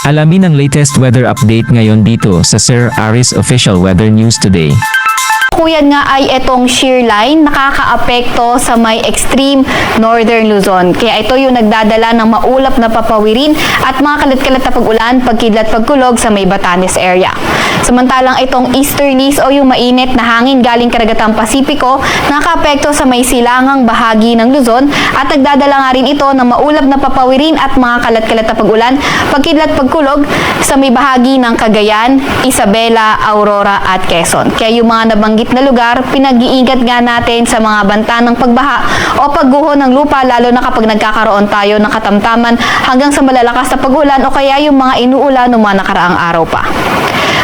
Alamin ang latest weather update ngayon dito sa Sir Aris Official Weather News Today. Kuyan nga ay itong shear line nakakaapekto sa may extreme northern Luzon. Kaya ito yung nagdadala ng maulap na papawirin at mga kalat-kalat na pag-ulan, pagkidlat, pagkulog sa may Batanes area. Samantalang itong easterlies o yung mainit na hangin galing karagatang Pasipiko nakakaapekto sa may silangang bahagi ng Luzon at nagdadala nga rin ito ng maulap na papawirin at mga kalat-kalat na pag-ulan, pagkidlat, pagkulog sa may bahagi ng Cagayan, Isabela, Aurora at Quezon. Kaya yung mga nabanggit na lugar, pinag-iingat nga natin sa mga banta ng pagbaha o pagguho ng lupa lalo na kapag nagkakaroon tayo ng katamtaman hanggang sa malalakas na pag-ulan o kaya yung mga inuulan ng mga nakaraang araw pa.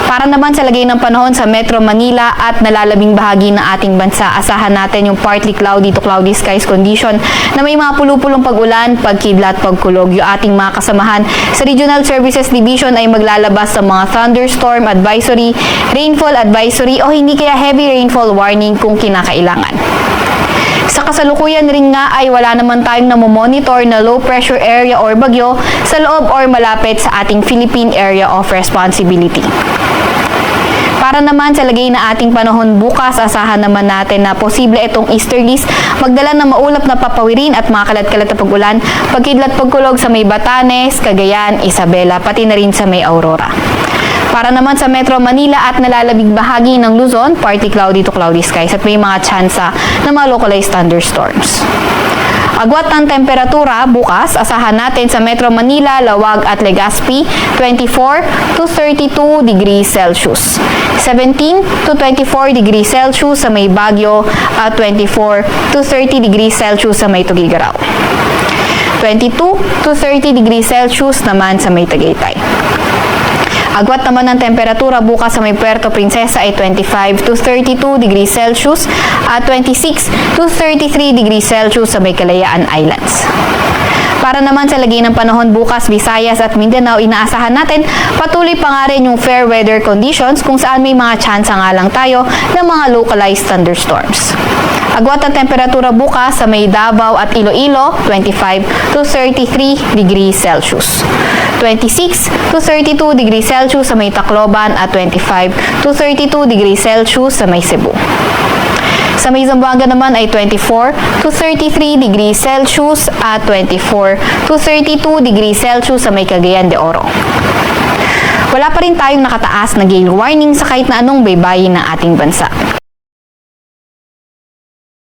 Para naman sa lagay ng panahon sa Metro Manila at nalalabing bahagi ng ating bansa, asahan natin yung partly cloudy to cloudy skies condition na may mga pulupulong pag-ulan, pagkidlat, pagkulog. Yung ating mga kasamahan sa Regional Services Division ay maglalabas sa mga thunderstorm advisory, rainfall advisory o hindi kaya heavy rainfall warning kung kinakailangan. Sa kasalukuyan rin nga ay wala naman tayong namomonitor na low pressure area or bagyo sa loob or malapit sa ating Philippine Area of Responsibility. Para naman sa lagay na ating panahon bukas, asahan naman natin na posible itong easterlies magdala ng maulap na papawirin at mga kalat-kalat na pag-ulan, pagkidlat, pagkulog sa may Batanes, Cagayan, Isabela, pati na rin sa may Aurora. Para naman sa Metro Manila at nalalabing bahagi ng Luzon, partly cloudy to cloudy skies at may mga tsansa na mga localized thunderstorms. Agwat ng temperatura bukas, asahan natin sa Metro Manila, Lawag at Legazpi, 24 to 32 degrees Celsius. 17 to 24 degrees Celsius sa may Baguio at 24 to 30 degrees Celsius sa may Tuguegarao. 22 to 30 degrees Celsius naman sa may Tagaytay. Agwat naman ng temperatura bukas sa may Puerto Princesa ay 25 to 32 degrees Celsius at 26 to 33 degrees Celsius sa may Kalayaan Islands. Para naman sa lagay ng panahon bukas, Visayas at Mindanao, inaasahan natin patuloy pa nga rin yung fair weather conditions kung saan may mga tsansa nga lang tayo ng mga localized thunderstorms. Agwat ang temperatura bukas sa may Davao at Iloilo, 25 to 33 degrees Celsius. 26 to 32 degrees Celsius sa may Tacloban at 25 to 32 degrees Celsius sa may Cebu. Sa may Zamboanga naman ay 24 to 33 degrees Celsius at 24 to 32 degrees Celsius sa may Cagayan de Oro. Wala pa rin tayong nakataas na gale warning sa kahit na anong baybayin ng ating bansa.